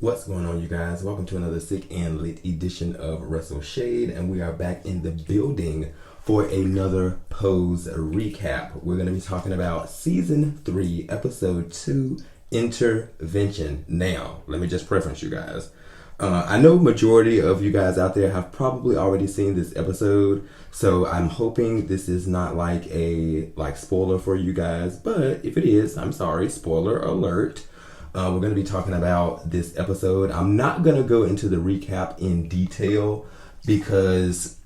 What's going on, you guys? Welcome to another sick and lit edition of Wrestle Shade, and we are back in the building for another Pose recap. We're going to be talking about Season 3, Episode 2, Intervention. Now, let me just preference you guys. I know majority of you guys out there have probably already seen this episode, so I'm hoping this is not like a spoiler for you guys, but if it is, I'm sorry, spoiler alert. We're going to be talking about this episode. I'm not going to go into the recap in detail because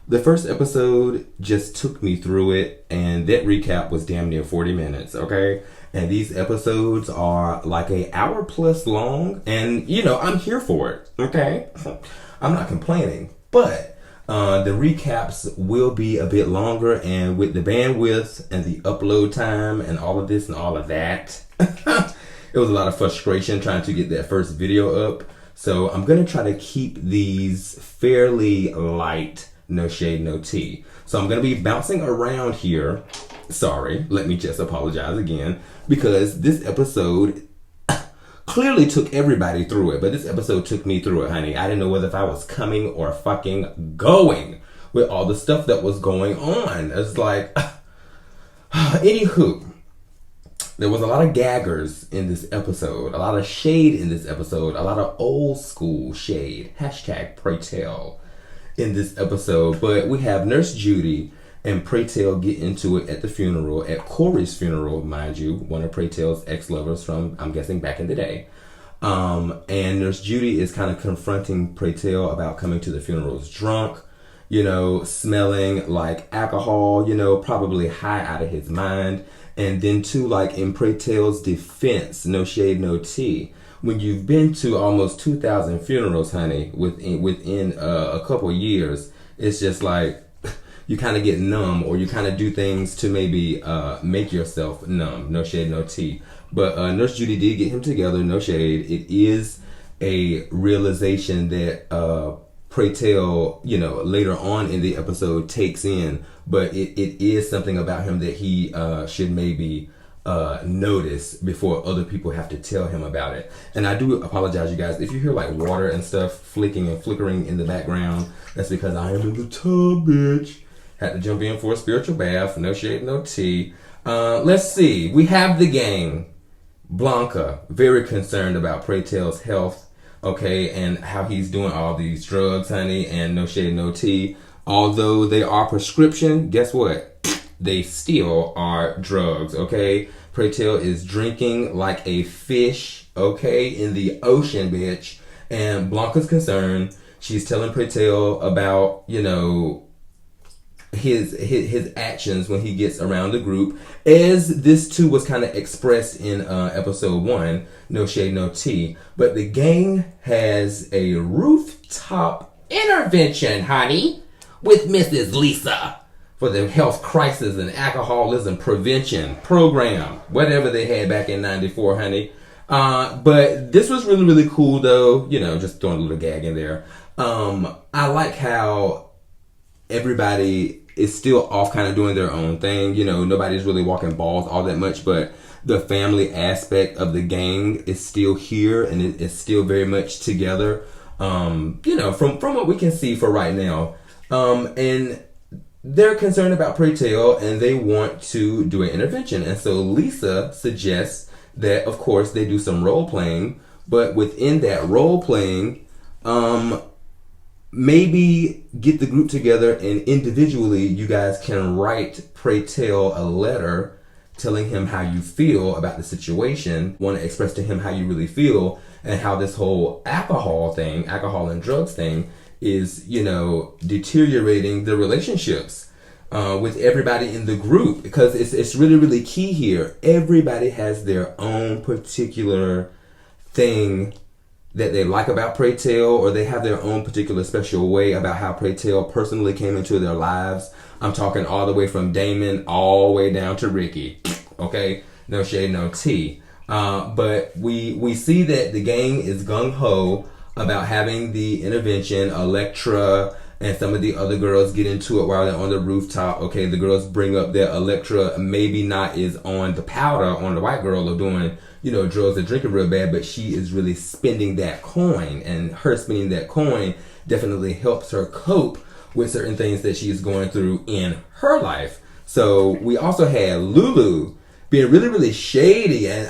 the first episode just took me through it, and that recap was damn near 40 minutes, okay? And these episodes are like an hour plus long, and I'm here for it, okay? I'm not complaining, but the recaps will be a bit longer, and with the bandwidth and the upload time and all of this and all of that, it was a lot of frustration trying to get that first video up. So I'm going to try to keep these fairly light, no shade, no tea. So I'm going to be bouncing around here. Sorry, let me just apologize again, because this episode clearly took everybody through it, but this episode took me through it, honey. I didn't know whether if I was coming or fucking going with all the stuff that was going on. It's like, anywho, there was a lot of gaggers in this episode, a lot of shade in this episode, a lot of old school shade, hashtag pray tell, in this episode. But we have Nurse Judy and Pray Tell get into it at the funeral, at Corey's funeral, mind you, one of Pray Tell's ex-lovers from, I'm guessing, back in the day. And Nurse Judy is kind of confronting Pray Tell about coming to the funerals drunk, smelling like alcohol, probably high out of his mind. And then too, like in Pray Tell's defense, no shade, no tea, when you've been to almost 2,000 funerals, honey, within a couple years, it's just like you kind of get numb, or you kind of do things to maybe make yourself numb. No shade, no tea. But Nurse Judy did get him together, no shade. It is a realization that Pray Tell, later on in the episode takes in, but it is something about him that he should maybe notice before other people have to tell him about it. And I do apologize, you guys, if you hear like water and stuff flicking and flickering in the background. That's because I am in the tub, bitch. Had to jump in for a spiritual bath. No shade, no tea. Let's see. We have the gang. Blanca, very concerned about Pray Tell's health, okay, and how he's doing all these drugs, honey, and no shade, no tea. Although they are prescription, guess what? They still are drugs, okay? Pray Tell is drinking like a fish, okay, in the ocean, bitch. And Blanca's concerned. She's telling Pray Tell about, his actions when he gets around the group, as this too was kind of expressed in episode 1, no shade, no tea. But the gang has a rooftop intervention, honey, with Mrs. Lisa for the health crisis and alcoholism prevention program, whatever they had back in 94, honey. But this was really, really cool, though. Just throwing a little gag in there. I like how everybody is still off kind of doing their own thing. Nobody's really walking balls all that much, but the family aspect of the gang is still here, and it's still very much together. From what we can see for right now. And they're concerned about Pray Tell, and they want to do an intervention. And so Lisa suggests that, of course, they do some role playing, but within that role playing, maybe get the group together, and individually you guys can write Pray Tell a letter telling him how you feel about the situation, want to express to him how you really feel, and how this whole alcohol and drugs thing is, deteriorating the relationships with everybody in the group. Because it's really, really key here. Everybody has their own particular thing that they like about Pray Tell, or they have their own particular special way about how Pray Tell personally came into their lives. I'm talking all the way from Damon all the way down to Ricky. Okay? No shade, no tea. But we see that the gang is gung-ho about having the intervention. Electra and some of the other girls get into it while they're on the rooftop. Okay, the girls bring up that Electra maybe not is on the powder on the white girl, or doing drugs or drinking real bad, but she is really spending that coin, and her spending that coin definitely helps her cope with certain things that she's going through in her life. So we also had Lulu being really, really shady, and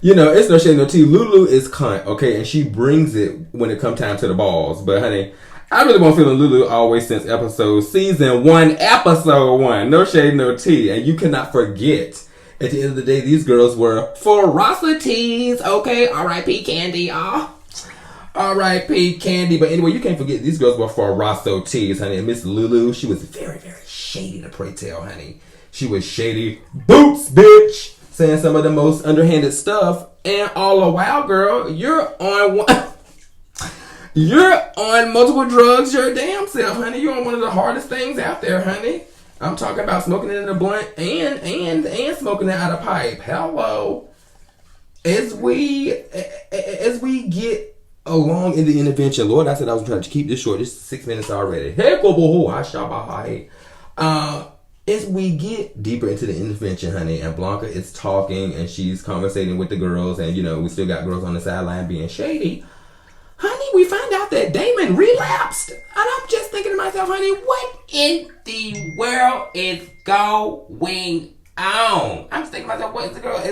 it's no shade, no tea. Lulu is cunt, okay, and she brings it when it comes time to the balls. But honey, I really been feeling Lulu always since season 1, episode 1. No shade, no tea. And you cannot forget, at the end of the day, these girls were ferocities, okay? R.I.P. Candy, R.I.P. Candy. But anyway, you can't forget, these girls were ferocities, honey. And Miss Lulu, she was very, very shady to pray tell, honey. She was shady boots, bitch. Saying some of the most underhanded stuff. And all the while, girl, you're on multiple drugs your damn self, honey. You're on one of the hardest things out there, honey. I'm talking about smoking it in a blunt and smoking it out of pipe. Hello. As we get along in the intervention, Lord, I said I was trying to keep this short. This is 6 minutes already. As we get deeper into the intervention, honey, and Blanca is talking and she's conversating with the girls, and we still got girls on the sideline being shady. Honey, we find out that Damon relapsed. And I'm just thinking to myself, honey, what in the world is going on? I'm just thinking to myself, what is the girl?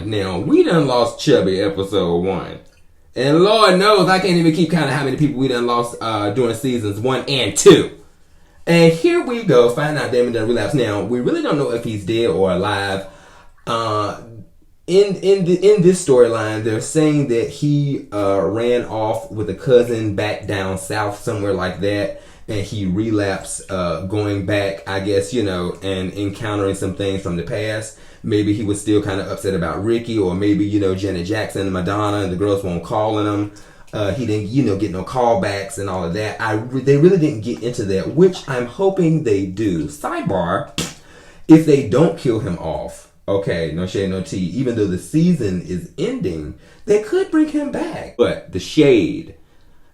Now, we done lost Chubby episode 1. And Lord knows I can't even keep count of how many people we done lost during seasons 1 and 2. And here we go, find out Damon done relapse. Now, we really don't know if he's dead or alive. In this storyline, they're saying that he ran off with a cousin back down south, somewhere like that, and he relapsed, going back, I guess, and encountering some things from the past. Maybe he was still kind of upset about Ricky, or maybe, Janet Jackson and Madonna and the girls weren't calling him. He didn't, get no callbacks and all of that. They really didn't get into that, which I'm hoping they do. Sidebar, if they don't kill him off, okay, no shade, no tea, even though the season is ending, they could bring him back. But the shade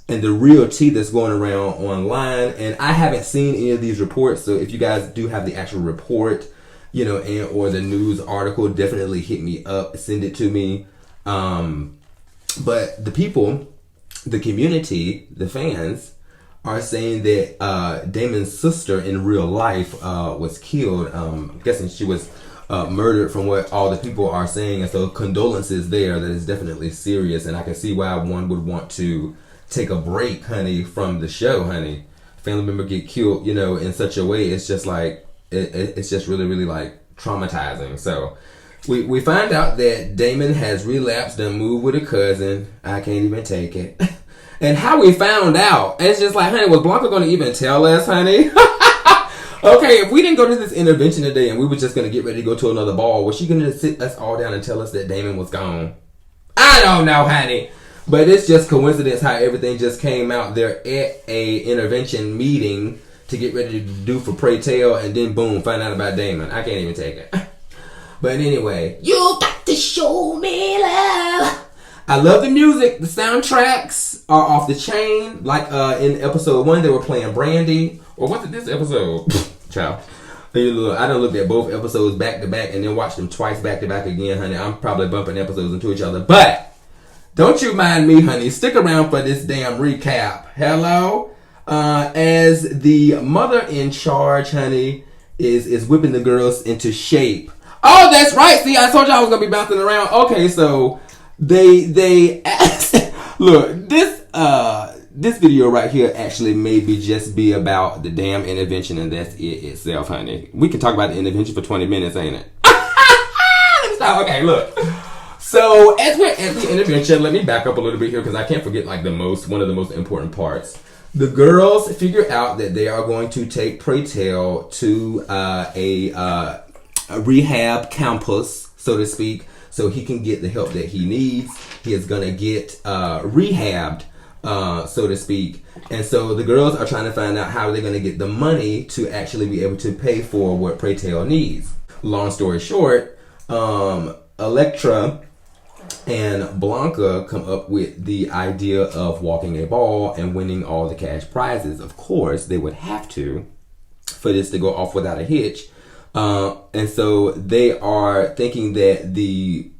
and the real tea that's going around online, and I haven't seen any of these reports, so if you guys do have the actual report, and or the news article, definitely hit me up, send it to me. But the people, the community, the fans, are saying that Damon's sister in real life was killed. I'm guessing she was murdered, from what all the people are saying. And so condolences there. That is definitely serious. And I can see why one would want to take a break, honey, from the show, honey. Family member get killed, in such a way. It's just like, it's just really, really like traumatizing. So we find out that Damon has relapsed and moved with a cousin. I can't even take it. And how we found out, it's just like, honey, was Blanca going to even tell us, honey? Okay, if we didn't go to this intervention today and we were just going to get ready to go to another ball, was she going to sit us all down and tell us that Damon was gone? I don't know, honey. But it's just coincidence how everything just came out. They're at a intervention meeting to get ready to do for Pray Tell, and then boom, find out about Damon. I can't even take it. But anyway, you got to show me love. I love the music. The soundtracks are off the chain. Like in episode 1, they were playing Brandy. Or was it this episode? Ciao. I done looked at both episodes back to back and then watched them twice back to back again, honey. I'm probably bumping episodes into each other. But don't you mind me, honey. Stick around for this damn recap. Hello? As the mother in charge, honey, is whipping the girls into shape. Oh, that's right. See, I told you I was going to be bouncing around. Okay, so they look, this video right here actually maybe just be about the damn intervention, and that's it itself, honey. We can talk about the intervention for 20 minutes, ain't it? Okay, look. So as we're at the intervention, let me back up a little bit here because I can't forget like one of the most important parts. The girls figure out that they are going to take Pray Tell to a rehab campus, so to speak, so he can get the help that he needs. He is going to get rehabbed, so to speak. And so the girls are trying to find out how they're going to get the money to actually be able to pay for what Pray Tell needs. Long story short, Electra and Blanca come up with the idea of walking a ball and winning all the cash prizes. Of course, they would have to, for this to go off without a hitch, And so they are thinking that the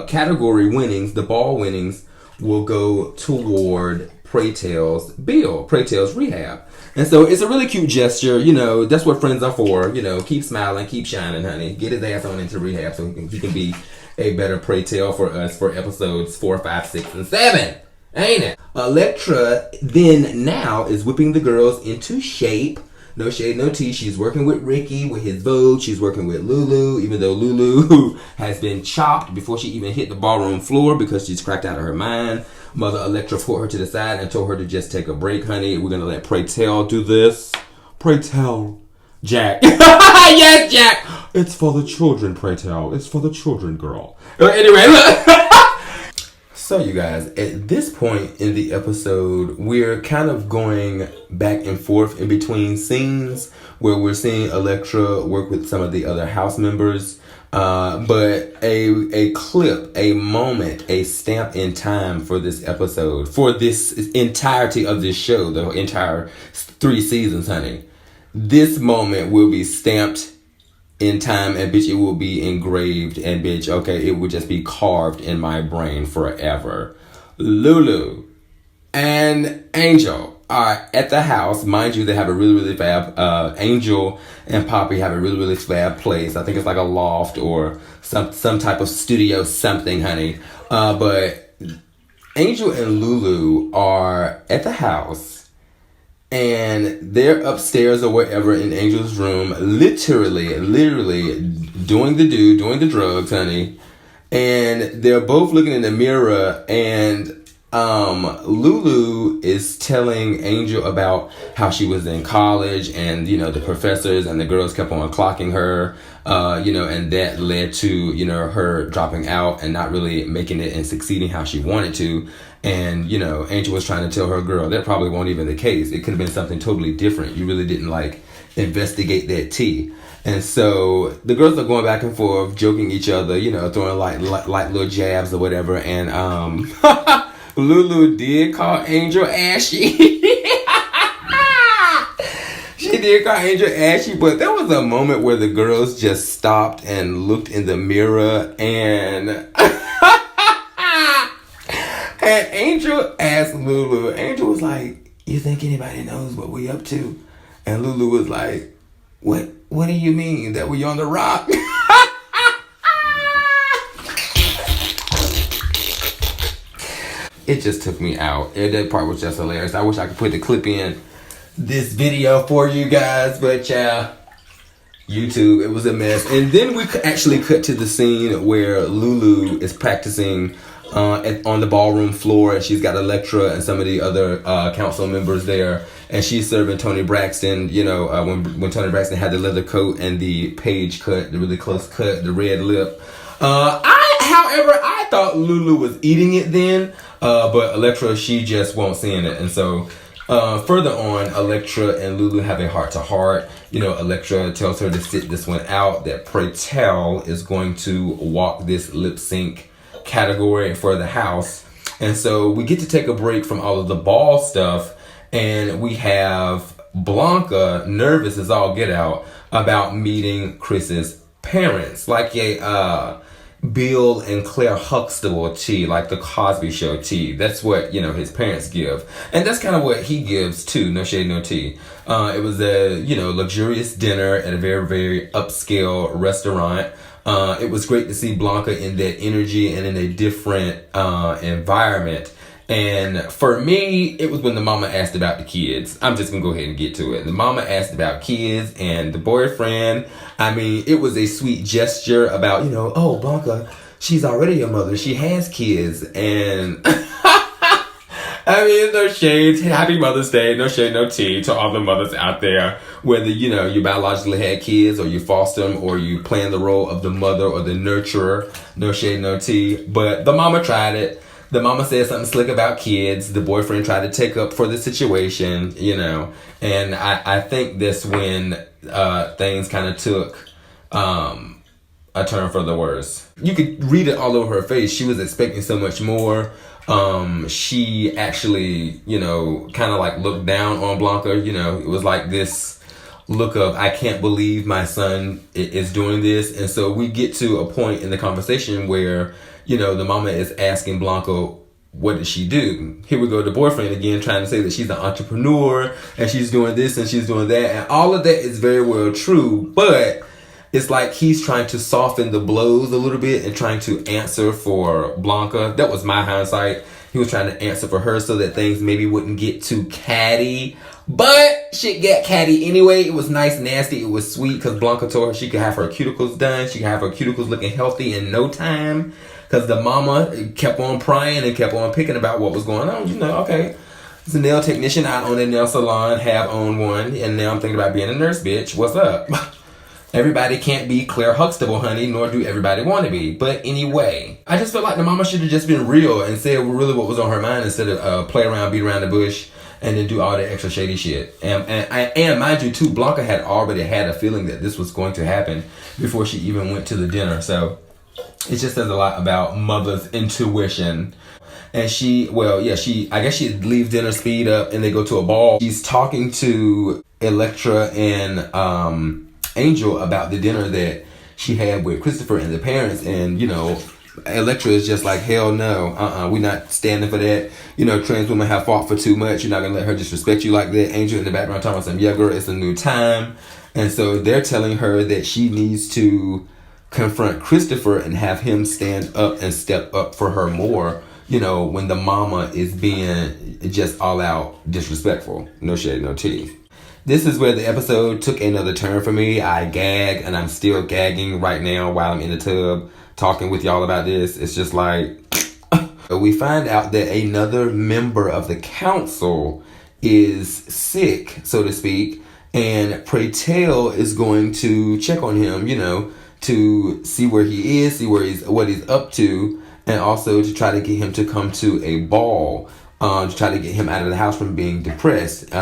category winnings, the ball winnings, will go toward Pray Tell's bill, Pray Tell's rehab. And so it's a really cute gesture. That's what friends are for. Keep smiling, keep shining, honey. Get his ass on into rehab so he can be a better Pray Tell for us for episodes 4, 5, 6, and 7. Ain't it? Electra then now is whipping the girls into shape. No shade, no tea. She's working with Ricky with his Vogue. She's working with Lulu, even though Lulu has been chopped before she even hit the ballroom floor because she's cracked out of her mind. Mother Electra pulled her to the side and told her to just take a break, honey. We're going to let Pray Tell do this. Pray Tell. Jack. Yes, Jack. It's for the children, Pray Tell. It's for the children, girl. Anyway, look. So, you guys, at this point in the episode, we're kind of going back and forth in between scenes where we're seeing Electra work with some of the other house members. But a clip, a moment, a stamp in time for this episode, for this entirety of this show, the entire 3 seasons, honey. This moment will be stamped in time, and bitch, it will be engraved, and bitch, okay, it will just be carved in my brain forever. Lulu and Angel are at the house. Mind you, they have a really, really fab, Angel and Poppy have a really, really fab place. I think it's like a loft or some type of studio something, honey. But Angel and Lulu are at the house. And they're upstairs or wherever in Angel's room, literally doing the drugs, honey. And they're both looking in the mirror, and Lulu is telling Angel about how she was in college, and the professors and the girls kept on clocking her, and that led to her dropping out and not really making it and succeeding how she wanted to. And Angel was trying to tell her, girl, that probably won't even the case. It could have been something totally different. You really didn't investigate that tea. And so the girls are going back and forth, joking each other, throwing like little jabs or whatever. And Lulu did call Angel ashy. She did call Angel ashy, but there was a moment where the girls just stopped and looked in the mirror, and and Angel asked Lulu. Angel was like, "You think anybody knows what we up to?" And Lulu was like, "What do you mean? That we on the rock?" It just took me out. That part was just hilarious. I wish I could put the clip in this video for you guys, but yeah, YouTube, it was a mess. And then we actually cut to the scene where Lulu is practicing on the ballroom floor, and she's got Electra and some of the other council members there, and she's serving Tony Braxton. When Tony Braxton had the leather coat and the page cut, the really close cut, the red lip. However, I thought Lulu was eating it then, but Electra, she just won't seeing it. And so further on, Electra and Lulu have a heart-to-heart. Electra tells her to sit this one out, that Pray Tell is going to walk this lip sync category for the house. And so we get to take a break from all of the ball stuff, and we have Blanca nervous as all get out about meeting Chris's parents, like a Bill and Claire Huxtable tea, like the Cosby Show tea. That's what his parents give, and that's kind of what he gives too. No shade, no tea. It was a luxurious dinner at a very, very upscale restaurant. It was great to see Blanca in that energy and in a different environment. And for me, it was when the mama asked about the kids. I'm just gonna go ahead and get to it. The mama asked about kids and the boyfriend. I mean, it was a sweet gesture about, oh, Blanca, she's already a mother. She has kids. And I mean, no shade. Happy Mother's Day. No shade, no tea to all the mothers out there. Whether, you biologically had kids, or you foster them, or you playing the role of the mother or the nurturer. No shade, no tea. But the mama tried it. The mama said something slick about kids. The boyfriend tried to take up for the situation, And I think that's when things kind of took a turn for the worse. You could read it all over her face. She was expecting so much more. She actually, kind of like looked down on Blanca. It was like this look of, I can't believe my son is doing this. And so we get to a point in the conversation where, the mama is asking Blanca, what did she do? Here we go, the boyfriend again, trying to say that she's an entrepreneur and she's doing this and she's doing that. And all of that is very well true, but it's like he's trying to soften the blows a little bit and trying to answer for Blanca. That was my hindsight. He was trying to answer for her so that things maybe wouldn't get too catty. But shit got catty anyway. It was nice, nasty. It was sweet because Blanca told her she could have her cuticles done. She could have her cuticles looking healthy in no time. Because the mama kept on prying and kept on picking about what was going on. Okay. It's a nail technician out on a nail salon, have owned one. And now I'm thinking about being a nurse, bitch. What's up? Everybody can't be Claire Huxtable, honey, nor do everybody want to be. But anyway, I just felt like the mama should have just been real and said really what was on her mind instead of play around, beat around the bush, and then do all that extra shady shit. And mind you, too, Blanca had already had a feeling that this was going to happen before she even went to the dinner. So it just says a lot about mother's intuition. And I guess she leaves dinner, speed up, and they go to a ball. She's talking to Electra and Angel about the dinner that she had with Christopher and the parents, and Electra is just like, hell no, we're not standing for that. Trans women have fought for too much. You're not gonna let her disrespect you like that. Angel in the background talking about some, yeah, girl, it's a new time. And so they're telling her that she needs to confront Christopher and have him stand up and step up for her more, when the mama is being just all out disrespectful. No shade, no tea. This is where the episode took another turn for me. I gag, and I'm still gagging right now while I'm in the tub talking with y'all about this. It's just like, we find out that another member of the council is sick, so to speak, and Pray Tell is going to check on him, to see where he is, see what he's up to, and also to try to get him to come to a ball, to try to get him out of the house from being depressed.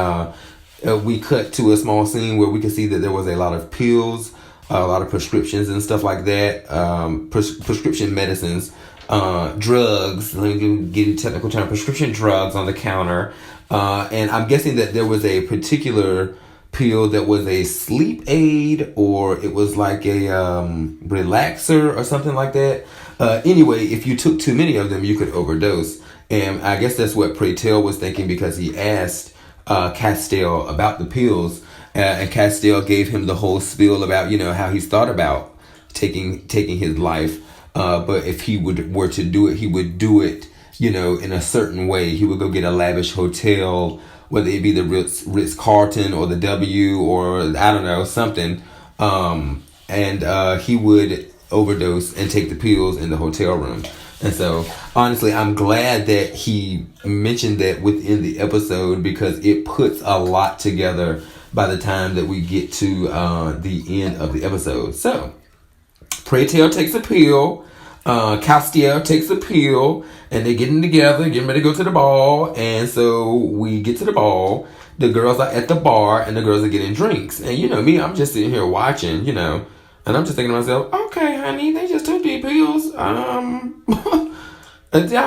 We cut to a small scene where we can see that there was a lot of pills, a lot of prescriptions and stuff like that, prescription medicines, drugs, let me get a technical term, prescription drugs on the counter. And I'm guessing that there was a particular pill that was a sleep aid, or it was like a relaxer or something like that. Anyway, if you took too many of them, you could overdose. And I guess that's what Pray Tell was thinking, because he asked Castell about the pills, and Castell gave him the whole spiel about how he's thought about taking his life, but if he were to do it, he would do it in a certain way. He would go get a lavish hotel, whether it be the Ritz-Carlton or the W, or I don't know, something, and he would overdose and take the pills in the hotel room. And so, honestly, I'm glad that he mentioned that within the episode, because it puts a lot together by the time that we get to the end of the episode. So, Pray Tell takes a pill, Castiel takes a pill, and they're getting together, getting ready to go to the ball. And so, we get to the ball. The girls are at the bar, and the girls are getting drinks. And me, I'm just sitting here watching, and I'm just thinking to myself, okay, honey, they just took these pills. I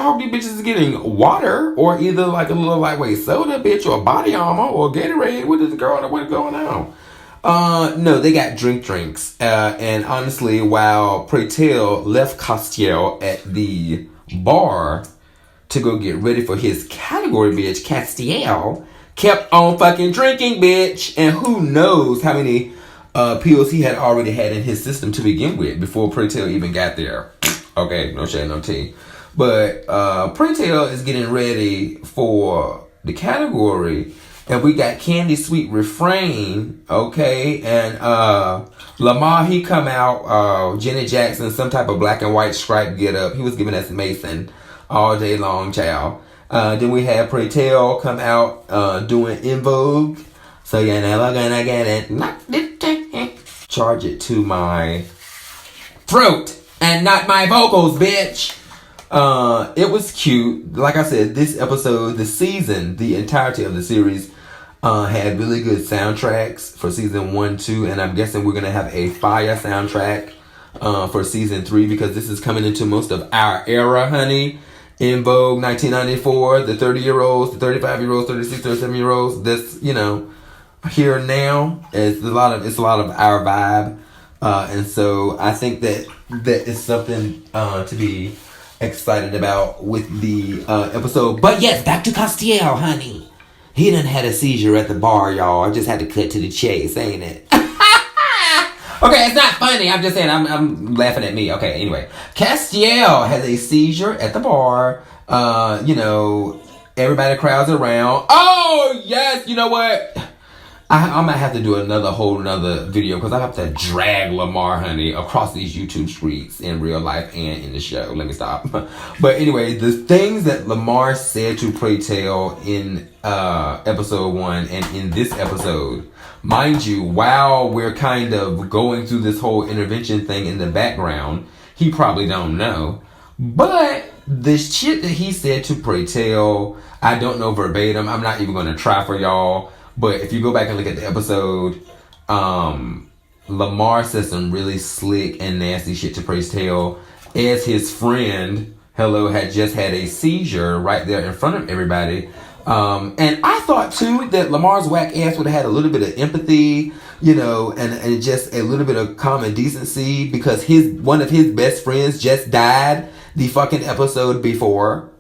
hope these bitches is getting water, or either like a little lightweight soda, bitch, or body armor, or Gatorade. What is going on? No, they got drinks. And honestly, while Pray Tell left Castiel at the bar to go get ready for his category, bitch, Castiel kept on fucking drinking, bitch. And who knows how many pills he had already had in his system to begin with before Pray Tell even got there. Okay, no shade, no tea. But Pray Tell is getting ready for the category, and we got Candy Sweet Refrain, okay, and Lamar, he come out, Janet Jackson, some type of black and white stripe get up. He was giving us Mason all day long, child. Then we had Pray Tell come out doing In Vogue, so you're never gonna get it. Charge it to my throat and not my vocals, bitch. It was cute. Like I said, this episode, the entirety of the series, had really good soundtracks for season 1, 2, and I'm guessing we're gonna have a fire soundtrack for season 3, because this is coming into most of our era, honey. In Vogue, 1994, the 30-year-olds, the 35-year-olds, 36, 37-year-olds. This, here now. It's a lot of our vibe, and so I think that is something to be excited about with the episode. But yes, back to Castiel, honey. He done had a seizure at the bar, y'all. I just had to cut to the chase, ain't it? Okay, it's not funny. I'm just saying, I'm laughing at me. Okay, anyway. Castiel has a seizure at the bar. Everybody crowds around. Oh, yes, you know what? I might have to do another video because I have to drag Lamar, honey, across these YouTube streets in real life and in the show. Let me stop. But anyway, the things that Lamar said to Pray Tell in episode 1 and in this episode, mind you, while we're kind of going through this whole intervention thing in the background, he probably don't know. But the shit that he said to Pray Tell, I don't know verbatim. I'm not even going to try for y'all. But if you go back and look at the episode, Lamar says some really slick and nasty shit to Pray Tell as his friend, had just had a seizure right there in front of everybody. And I thought, too, that Lamar's whack ass would have had a little bit of empathy, and just a little bit of common decency because one of his best friends just died the fucking episode before.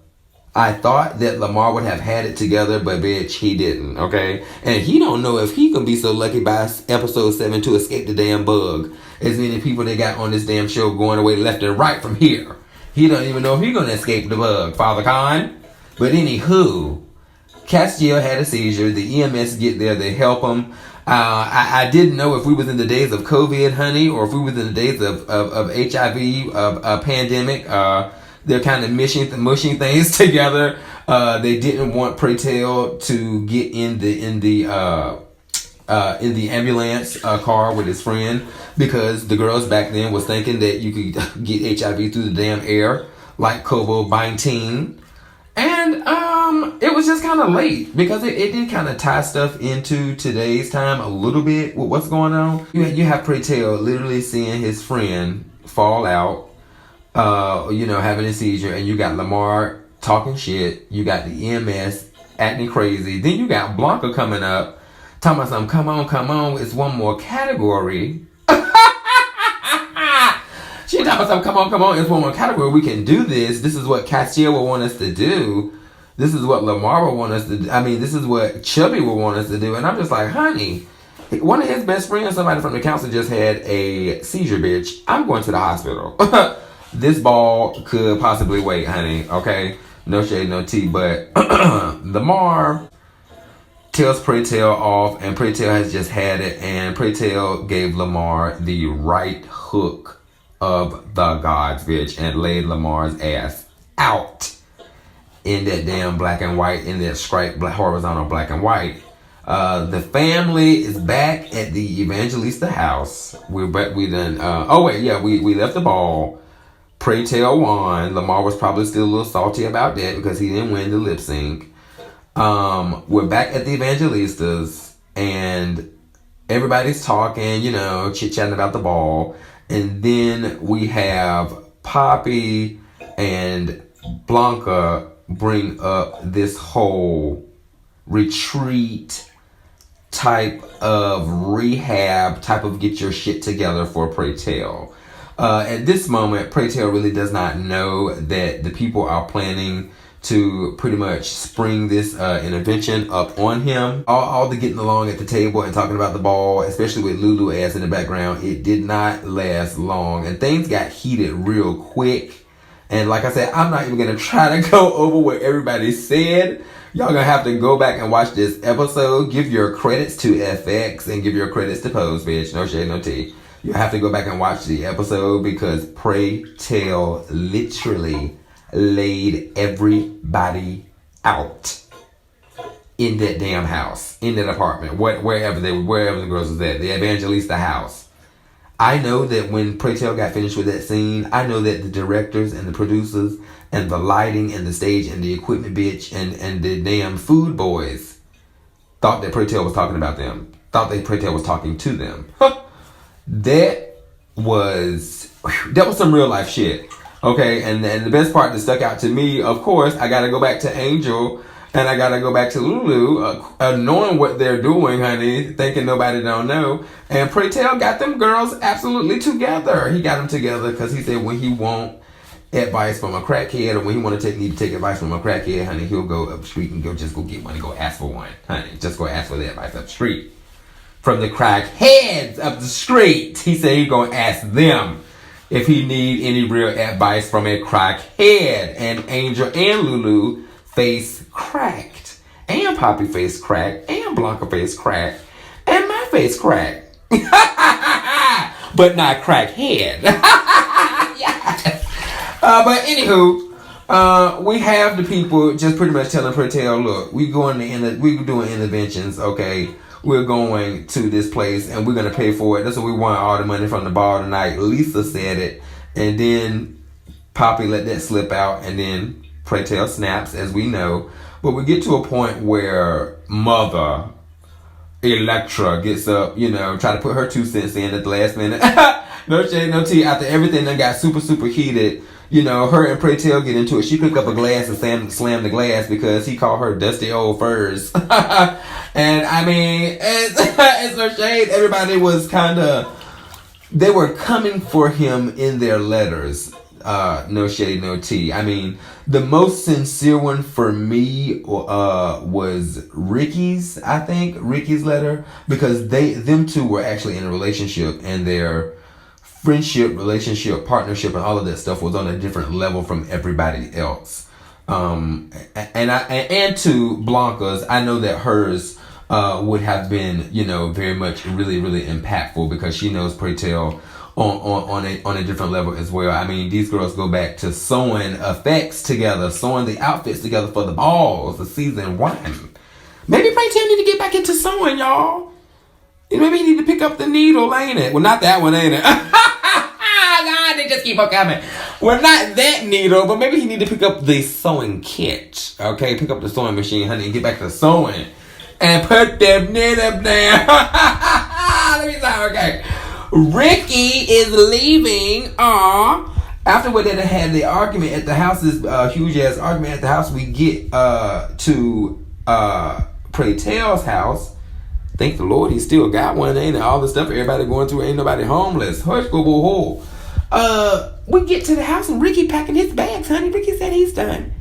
I thought that Lamar would have had it together, but bitch, he didn't, okay? And he don't know if he can be so lucky by episode 7 to escape the damn bug as many people they got on this damn show going away left and right from here. He don't even know if he's gonna escape the bug, Father Khan. But anywho, Castiel had a seizure. The EMS get there, they help him. I didn't know if we was in the days of COVID, honey, or if we was in the days of HIV, of pandemic. They're kind of mushing things together. They didn't want Pray Tell to get in the ambulance car with his friend because the girls back then was thinking that you could get HIV through the damn air, like COVID-19. And it was just kind of late because it did kind of tie stuff into today's time a little bit with what's going on. You have Pray Tell literally seeing his friend fall out, having a seizure, and you got Lamar talking shit. You got the EMS acting crazy. Then you got Blanca coming up, talking about something, come on, it's one more category. She talking about something, come on, it's one more category. We can do this. This is what Castiel will want us to do. This is what Lamar will want us to do. I mean, this is what Chubby will want us to do. And I'm just like, honey, one of his best friends, somebody from the council, just had a seizure, bitch. I'm going to the hospital. This ball could possibly wait, honey. Okay? No shade, no tea. But Lamar tells Pray Tell off, and Pray Tell has just had it, and Pray Tell gave Lamar the right hook of the gods, bitch, and laid Lamar's ass out in that damn black and white, in that striped horizontal black and white. The family is back at the Evangelista house. We left the ball. Pray Tell won. Lamar was probably still a little salty about that because he didn't win the lip sync. We're back at the Evangelistas and everybody's talking, chit-chatting about the ball. And then we have Poppy and Blanca bring up this whole retreat type of rehab, type of get your shit together for Pray Tell. At this moment, Pray Tell really does not know that the people are planning to pretty much spring this intervention up on him. All the getting along at the table and talking about the ball, especially with Lulu ass in the background, it did not last long. And things got heated real quick. And like I said, I'm not even going to try to go over what everybody said. Y'all gonna have to go back and watch this episode. Give your credits to FX and give your credits to Pose, bitch. No shade, no tea. You have to go back and watch the episode because Pray Tell literally laid everybody out in that damn house, in that apartment, wherever the girls was at, the Evangelista house. I know that when Pray Tell got finished with that scene, I know that the directors and the producers and the lighting and the stage and the equipment bitch and the damn food boys thought that Pray Tell was talking about them. Thought that Pray Tell was talking to them. That was some real life shit. Okay, and the best part that stuck out to me, of course, I gotta go back to Angel And I gotta go back to Lulu, knowing what they're doing, honey, thinking nobody don't know. And Pray Tell got them girls absolutely together. He got them together because he said when he want advice from a crackhead, or when he need to take advice from a crackhead, honey, he'll go up the street and go get one and go ask for one, honey. Just go ask for the advice up the street. From the crackheads up the street. He said he gonna ask them if he need any real advice from a crackhead. And Angel and Lulu face cracked. And Poppy face cracked. And Blanca face cracked. And my face cracked. But not crackhead. Yes. But anywho, we have the people just pretty much telling Pray Tell, look, we doing interventions, okay? We're going to this place and we're going to pay for it. That's what we want, all the money from the ball tonight. Lisa said it. And then Poppy let that slip out. And then Pray Tell snaps, as we know. But we get to a point where Mother Electra gets up, try to put her 2 cents in at the last minute. No shade, no tea. After everything that got super, super heated, her and Pray Tell get into it. She picked up a glass and slammed the glass because he called her dusty old furs. And I mean, it's no shade. Everybody was they were coming for him in their letters. No shade, no tea. I mean, the most sincere one for me was Ricky's letter, because them two were actually in a relationship, and their friendship, relationship, partnership, and all of that stuff was on a different level from everybody else. And to Blanca's, I know that hers would have been, very much really, really impactful, because she knows Pray Tell on a different level as well. I mean, these girls go back to sewing effects together, sewing the outfits together for the balls, the season 1. Maybe Pray Tell need to get back into sewing, y'all. Maybe he need to pick up the needle, ain't it? Well, not that one, ain't it? God, they just keep on coming. Well, not that needle, but maybe he need to pick up the sewing kit. Okay, pick up the sewing machine, honey, and get back to sewing. And put them needle down. Let me start, okay. Ricky is leaving. After we had the argument at the house, this huge ass argument at the house, we get to Pray Tell's house. Thank the Lord he still got one, ain't it? All the stuff everybody going through, ain't nobody homeless. Hush, go, boo, hoo. We get to the house and Ricky packing his bags, honey. Ricky said he's done.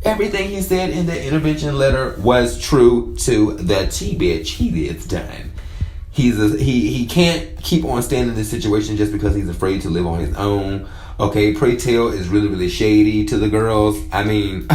Everything he said in the intervention letter was true to the T, bitch. He is done. He can't keep on staying in this situation just because he's afraid to live on his own. Okay, Pray Tell is really, really shady to the girls. I mean,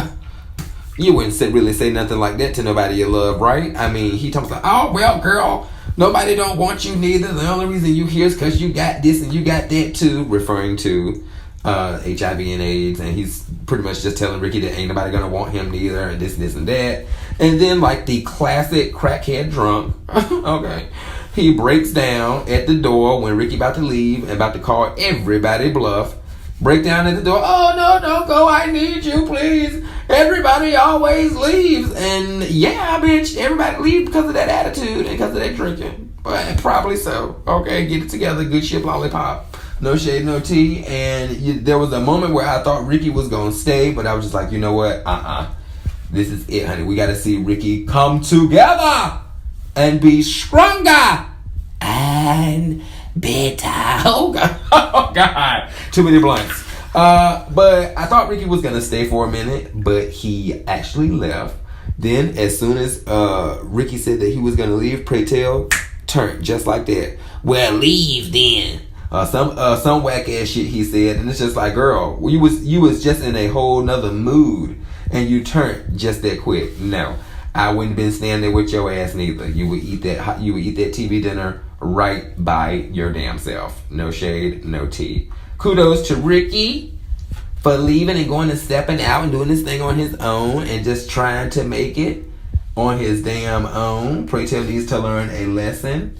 you wouldn't really say nothing like that to nobody you love, right? I mean, he talks like, oh, well, girl, nobody don't want you neither. The only reason you here is because you got this and you got that too, referring to HIV and AIDS. And he's pretty much just telling Ricky that ain't nobody gonna want him neither, and this and that. And then, like the classic crackhead drunk, okay, he breaks down at the door when Ricky about to leave and about to call everybody bluff. Break down at the door. Oh, no, don't go. I need you, please. Everybody always leaves. And yeah, bitch, everybody leaves because of that attitude and because of that drinking. But probably so. Okay, get it together. Good shit, lollipop. No shade, no tea. And there was a moment where I thought Ricky was going to stay, but I was just like, you know what? This is it, honey. We got to see Ricky come together and be stronger and better. Oh, God. Oh, God. Too many blanks. But I thought Ricky was going to stay for a minute, but he actually left. Then, as soon as Ricky said that he was going to leave, Pray Tell turned just like that. Well, leave then. Some whack ass shit he said, and it's just like, girl, you was just in a whole nother mood, and you turned just that quick. No, I wouldn't been standing there with your ass neither. You would eat that TV dinner right by your damn self. No shade, no tea. Kudos to Ricky for leaving and going and stepping out and doing this thing on his own and just trying to make it on his damn own. Pray Tell needs to learn a lesson.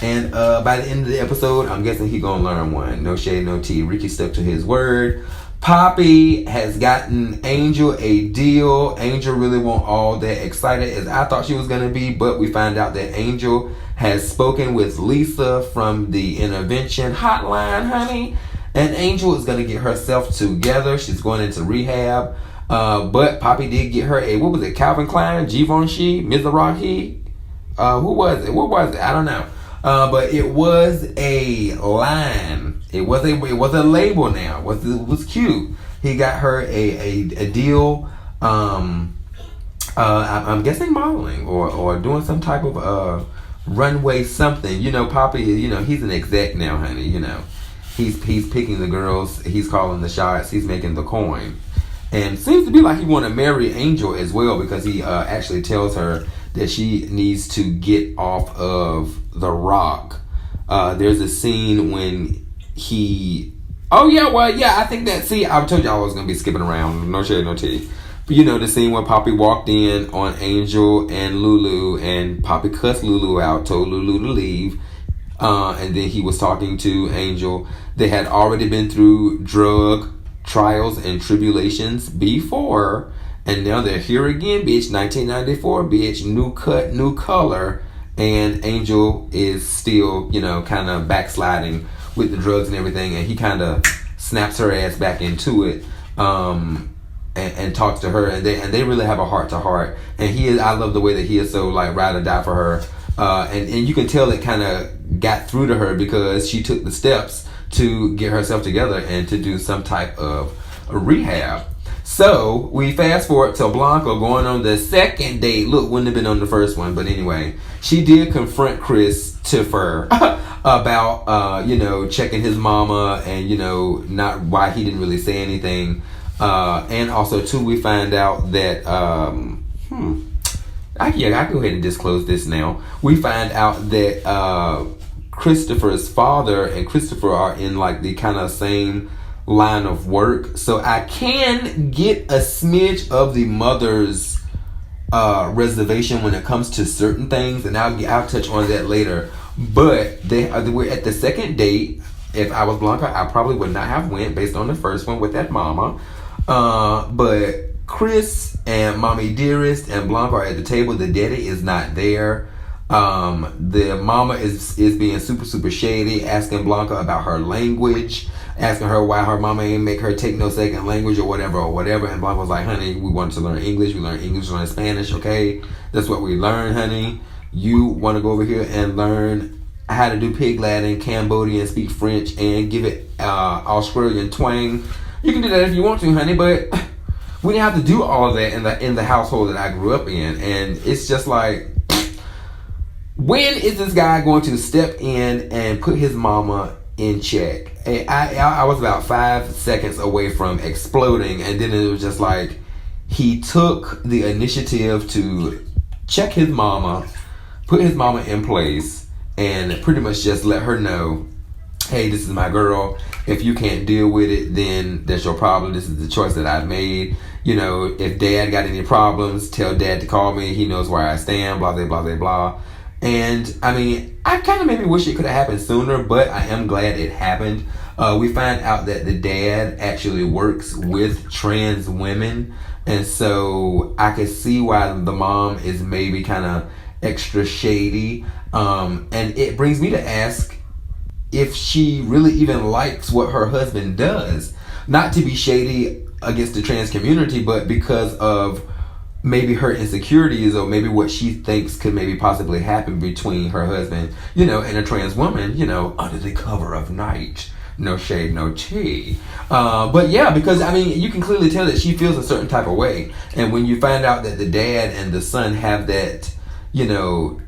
And by the end of the episode, I'm guessing he gonna learn one. No shade, no tea. Ricky stuck to his word. Poppy has gotten Angel a deal. Angel really wasn't all that excited as I thought she was gonna be, but we find out that Angel has spoken with Lisa from the intervention hotline, honey. And Angel is gonna get herself together. She's going into rehab. But Poppy did get her a, what was it, Calvin Klein, Givenchy, Mizrahi? Who was it? What was it? I don't know. But it was a line. It was a label now. It was cute. He got her a deal. I'm guessing modeling or doing some type of runway something. You know, Poppy, you know, he's an exec now, honey. You know, he's picking the girls. He's calling the shots. He's making the coin. And seems to be like he want to marry Angel as well, because he actually tells her that she needs to get off of the rock. There's a scene when he... Oh, yeah, well, yeah, I think that... See, I told y'all I was going to be skipping around. No shade, no tea. But you know, the scene when Poppy walked in on Angel and Lulu, and Poppy cussed Lulu out, told Lulu to leave. And then he was talking to Angel. They had already been through drug trials and tribulations before, and now they're here again, bitch. 1994, bitch. New cut, new color. And Angel is still, you know, kind of backsliding with the drugs and everything, and he kind of snaps her ass back into it, and talks to her, and they really have a heart to heart. And I love the way that he is so like ride or die for her, and you can tell it kind of got through to her because she took the steps to get herself together and to do some type of rehab. So we fast forward to Blanca going on the second date. Look, wouldn't have been on the first one, but anyway, she did confront Christopher about you know, checking his mama, and you know, not why he didn't really say anything. And also too, we find out that I can go ahead and disclose this now. We find out that Christopher's father and Christopher are in like the kind of same line of work, so I can get a smidge of the mother's reservation when it comes to certain things, and I'll touch on that later. But we're at the second date. If I was Blanca, I probably would not have went based on the first one with that mama. But Chris and Mommy Dearest and Blanca are at the table. The daddy is not there. The mama is being super shady, asking Blanca about her language, asking her why her mama ain't make her take no second language or whatever. And Blanca was like, honey, we want to learn English. We learn English, we learn Spanish, okay? That's what we learn, honey. You want to go over here and learn how to do pig Latin, Cambodian, speak French, and give it Australian twang. You can do that if you want to, honey, but we didn't have to do all of that in the household that I grew up in. And it's just like, when is this guy going to step in and put his mama in check? And I was about 5 seconds away from exploding, and then it was just like he took the initiative to check his mama, put his mama in place, and pretty much just let her know, hey, this is my girl. If you can't deal with it, then that's your problem. This is the choice that I've made. You know, if dad got any problems, tell dad to call me. He knows where I stand, blah, blah, blah, blah, blah. And I mean, I kind of maybe wish it could have happened sooner, but I am glad it happened. We find out that the dad actually works with trans women, and so I can see why the mom is maybe kind of extra shady. And it brings me to ask if she really even likes what her husband does. Not to be shady against the trans community, but because of maybe her insecurities, or maybe what she thinks could maybe possibly happen between her husband, you know, and a trans woman, you know, under the cover of night. No shade, no tea. But yeah, because I mean, you can clearly tell that she feels a certain type of way. And when you find out that the dad and the son have that, you know,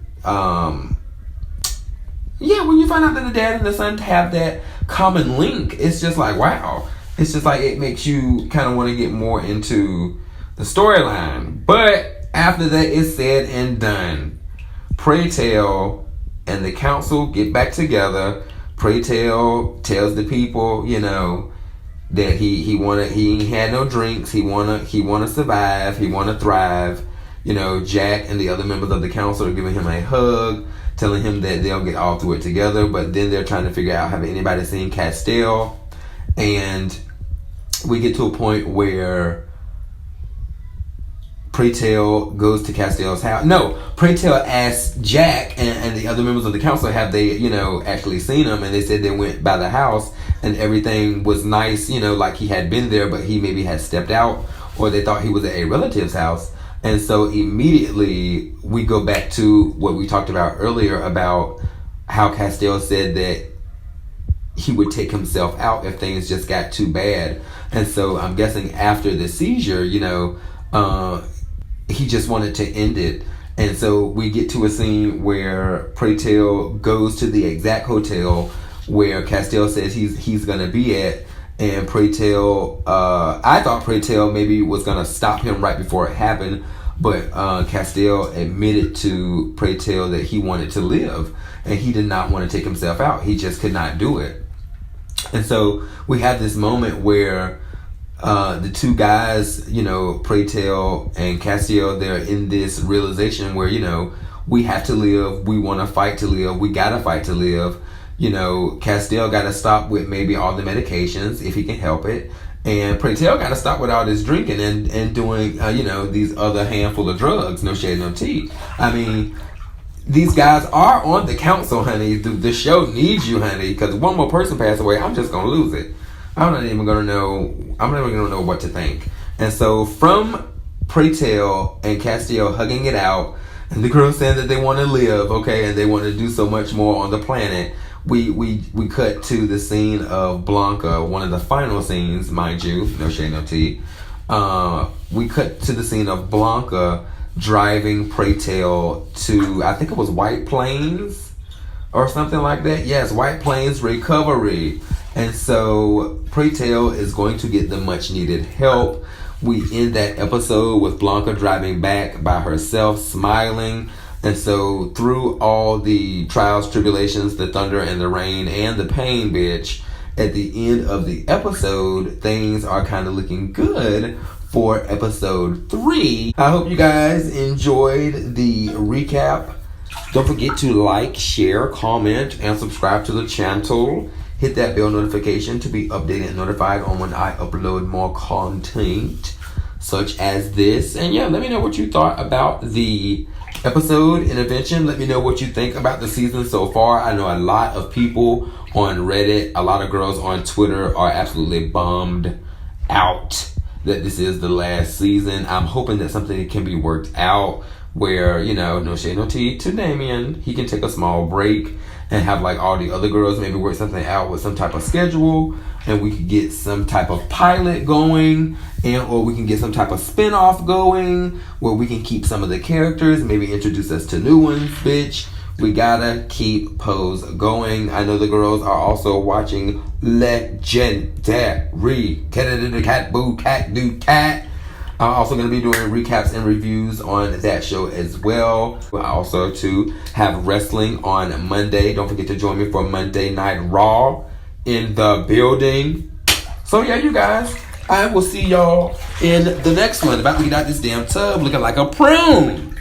when you find out that the dad and the son have that common link, it's just like, wow. It's just like, it makes you kind of want to get more into the storyline. But after that is said and done, Pray Tell and the council get back together. Pray Tell tells the people, you know, that he ain't had no drinks. He wanna survive. He wanna thrive. You know, Jack and the other members of the council are giving him a hug, telling him that they'll get all through it together. But then they're trying to figure out, have anybody seen Castile? And we get to a point where Pray Tell goes to Castile's house. No, Pray Tell asks Jack and the other members of the council, have they, you know, actually seen him? And they said they went by the house and everything was nice, you know, like he had been there, but he maybe had stepped out or they thought he was at a relative's house. And so immediately we go back to what we talked about earlier about how Castile said that he would take himself out if things just got too bad. And so I'm guessing after the seizure, he just wanted to end it. And so we get to a scene where Pray Tell goes to the exact hotel where Castile says he's gonna be at, and Pray Tell, I thought Pray Tell maybe was gonna stop him right before it happened, but Castile admitted to Pray Tell that he wanted to live, and he did not want to take himself out. He just could not do it. And so we have this moment where the two guys, Pray Tell and Castile, they're in this realization where, we have to live, we want to fight to live, we gotta fight to live. Castile gotta stop with maybe all the medications if he can help it, and Pray Tell gotta stop with all this drinking and doing, these other handful of drugs. No shade, no tea. I mean, these guys are on the council, honey. The show needs you, honey, because one more person passed away, I'm just gonna lose it. I'm not even gonna know what to think. And so from Pray Tell and Castile hugging it out, and the girls saying that they want to live, okay, and they want to do so much more on the planet, we cut to the scene of Blanca, one of the final scenes, mind you, no shade, no tea. We cut to the scene of Blanca driving Pray Tell to, I think it was White Plains or something like that. Yes, White Plains Recovery. And so Pray Tell is going to get the much needed help. We end that episode with Blanca driving back by herself, smiling. And so through all the trials, tribulations, the thunder and the rain and the pain, bitch, at the end of the episode, things are kind of looking good for episode 3. I hope you guys enjoyed the recap. Don't forget to like, share, comment, and subscribe to the channel. Hit that bell notification to be updated and notified on when I upload more content such as this. And yeah, let me know what you thought about the episode intervention. Let me know what you think about the season so far. I know a lot of people on Reddit, a lot of girls on Twitter are absolutely bummed out that this is the last season. I'm hoping that something can be worked out where, no shade, no tea to Damien, he can take a small break and have like all the other girls maybe work something out with some type of schedule, and we could get some type of pilot going, or we can get some type of spin-off going where we can keep some of the characters, maybe introduce us to new ones, bitch. We gotta keep Pose going. I know the girls are also watching Legendary Cat Boo Cat Do Cat. I'm also going to be doing recaps and reviews on that show as well. I also to have wrestling on Monday. Don't forget to join me for Monday Night Raw in the building. So yeah, you guys, I will see y'all in the next one. About to get out this damn tub looking like a prune.